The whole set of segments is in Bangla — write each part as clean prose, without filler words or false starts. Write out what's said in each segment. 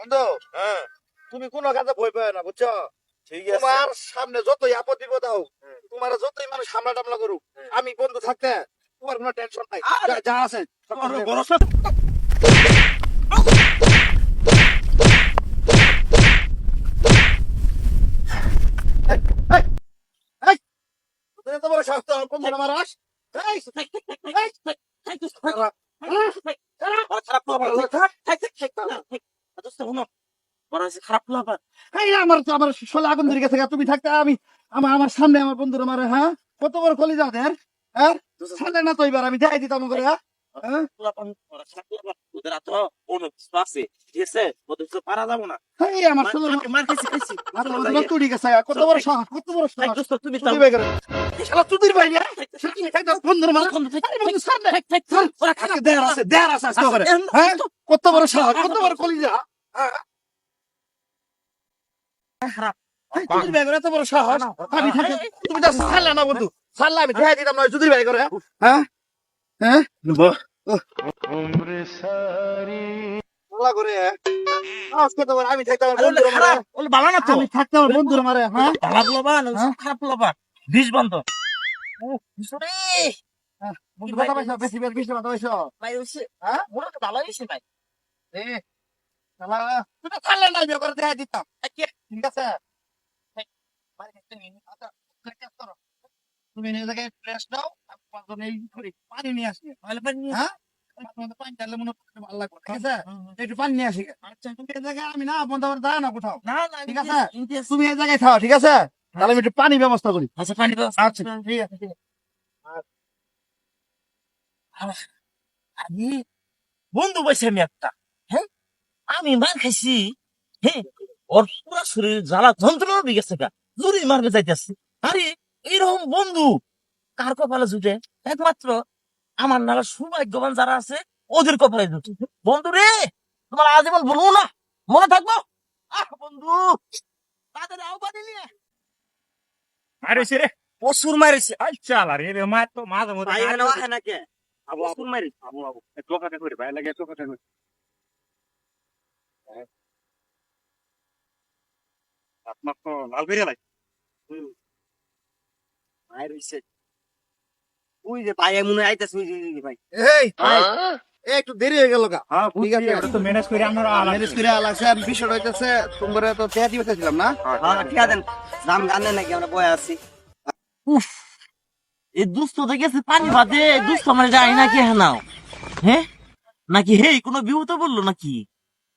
বন্ধু হ্যাঁ তুমি কোনো কাজে ভয় পায় না বুঝছো? ঠিক আছে তোমার সামনে যতই আপদ বিপদ হোক, তোমার যতই মানুষ হামলা টামলা করুক, আমি বন্ধু থাকতে তোমার কোনো টেনশন নাই। যা আছে সব আরে ঠিক আছে। ভরসা এই, তোদের এত বড় সাহস তো কোন ধরে মারাস? এই, এই, খারাপ। খারাপ খারাপ লাগা এই, আমার শোলা আগুন ধরে গেছে গা, তুমি থাকতে আমি আমার সামনে আমার বন্ধুরা মারে, হ্যাঁ কত বড় কলিজা ওদের, হ্যাঁ সালে না তো এবার আমি দেখাই দিতাম করে, হ্যাঁ ওদের এত অনুষ্ঠ আছে ঠিক আছে ওদের তো পারা যাবো না এই, আমার শোলা মার খাইছি রক্ত উঠে গেছে গা, কত বড় সাহস, কত বড় সাহস। তুমি তুই বের করে। শালা তুদির ভাই, হ্যাঁ? বন্ধুরা মারে, আরে বন্ধু সামনে, আজকে দেয়ার আছে আজকে করে, হ্যাঁ কত বড় সাহস, কত বড় কলিজা, হ্যাঁ খারাপ তুদির ভাই করে এত বড় সাহস, আমি থাকি তুমি তো ছাড়লে না বন্ধু, ছাড়লে আমি দেখাই দিতাম না তুদির ভাই করে, হ্যাঁ হ্যাঁ শালা করে, সাহস কত বড়, আমি থাকতে আমার বন্ধুরা মারে, খারাপ ওগুলো ভালো না তো আমি থাকতে আমার বন্ধুরা মারে, হ্যাঁ খারাপ লবা খারাপ লবা বিষ বন্ধ বন্ধু কথা পাইছো, বেশি বেশি কথা পাইছো, ভাই হচ্ছে হ্যাঁ ওরা তো ভালো হয়েছে ভাই শালা তুই তো ছাড়লে না আমি করে দেখাই দিতাম, ঠিক আছে আচ্ছা, এক কাজ করো, তুমি এই জায়গায় ফ্রেশ নাও, এই করি পানি নিয়ে আসি, ভালো পানি হ্যাঁ পানি ঢাললে মনে হয় ভালো লাগবে, ঠিক আছে একটু পানি নিয়ে আসি। আচ্ছা তুমি এই জায়গায় আমি না বন্ধ করে দাঁড়া না কোথাও, না না ঠিক আছে তুমি এই জায়গায় খাও, ঠিক আছে তাহলে আমি একটু পানি ব্যবস্থা করি। আচ্ছা পানি দাও আচ্ছা ঠিক আছে ঠিক আছে। আমি বন্ধু বসে আমি একটা হ্যাঁ আমি মার খাইছি হ্যাঁ ওর পুরা শরীর জ্বালা যন্ত্রণা দিয়ে গেছে গা জোরে মারবে যাইতেছি আরে এইরকম বন্ধু কার কপালে জুটে একমাত্র আমার নালা সৌভাগ্যবান যারা আছে ওদের কপালে জুটে বন্ধু রে তোমার আজীবন বলবো না মনে থাকবো বন্ধু তাদের আহ্বানে নিয়ে মারিছে রে প্রচুর মারিছে আচ্ছা আরে রে মার তো মাঝে মধ্যে নাকি আবু আবু আবু আবু একটু কথা কই ভাই লাগে একটু কথা কই আপনার তো লাল বেরিয়ে লাই মারিছে ওই যে ভাই মনে আইতাছে ওই যে ভাই এই এই একটু দেরি হয়ে গেল গা, হ্যাঁ ঠিক আছে ওটা তো ম্যানেজ করে আমরা ম্যানেজ করে আলাদা আমি বিষয়টা হইতেছে তোমরা তো চেয়া দিতেছিলাম না, হ্যাঁ ঠিক আছে দাম গানে নাকি আমরা বয়ে আছি উফ এই দুস্থ থেকে গেছে পানি বাদে দুস্থ মানে যাই নাকি হেনাও হ্যাঁ নাকি হে কোনো বিপদ বললো নাকি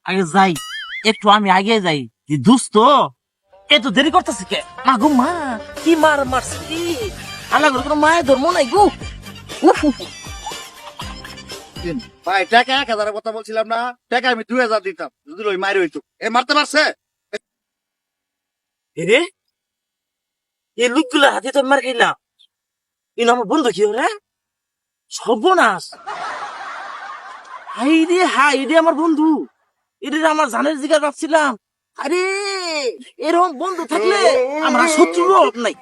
আগে যাই একটু আমি আগে যাই যে দুস্থ এত দেরি করতেছে কে মা গো মা কি মার মারছি কি আলা করে কোনো মায়ের ধর্ম নাই গো উফ উফ ভাই টাকা 1000 কথা বলছিলাম না, টাকা আমি 2000 দিতাম যদি ওই মারি হইতো, এ মারতে পারছে রে এই লোকগুলা হাতে তো মার খাইলাম ইন আমার বন্ধু কি রে সর্বনাশ হাই রে আমার বন্ধু এটা আমার জানের জিগা ভাবছিলাম আরে এরকম বন্ধু থাকলে আমরা শত্রু নাই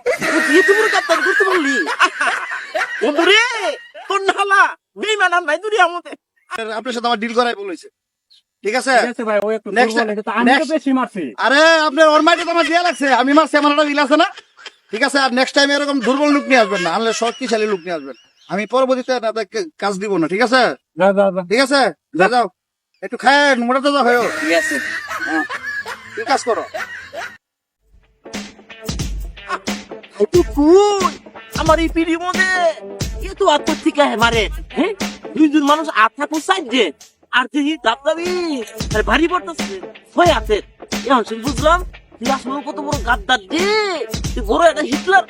তুই এত বড় কাপ্তার করতে পারলি বন্ধু রে তোর নালা বেইমান আর নাই দুনিয়ার মধ্যে আপনার সাথে আমার ডিল করাই বলেছে, ঠিক আছে ঠিক আছে ভাই ও একটু Next- দুর্বল এটা তো আমি তো next- বেশি মারছি আরে আপনার ওর মাইকে তো আমার দেয়া লাগছে, আমি মারছি আমার একটা ডিল আছে না, ঠিক আছে আর নেক্সট টাইম এরকম দুর্বল লোক নিয়ে আসবেন না, আনলে শক্তিশালী লোক নিয়ে আসবেন, আমি পরবর্তীতে আপনাকে কাজ দিব না, ঠিক আছে যা যা যা ঠিক আছে যা যাও একটু খায় মোটা তো হয়, ঠিক আছে কি কাজ করো আমার এই পিড়ির মধ্যে এত আত্মহত্যা হ্যাঁ মারে হ্যাঁ দুইজন মানুষ আত্মা কোসাই যে আর তুই দাবদাবি আরে ভারী পড়তেছে হয়ে আছে এখন বুঝলাম তুই আসলে কত বড় গাদ্দার দে তুই বড় একটা হিটলার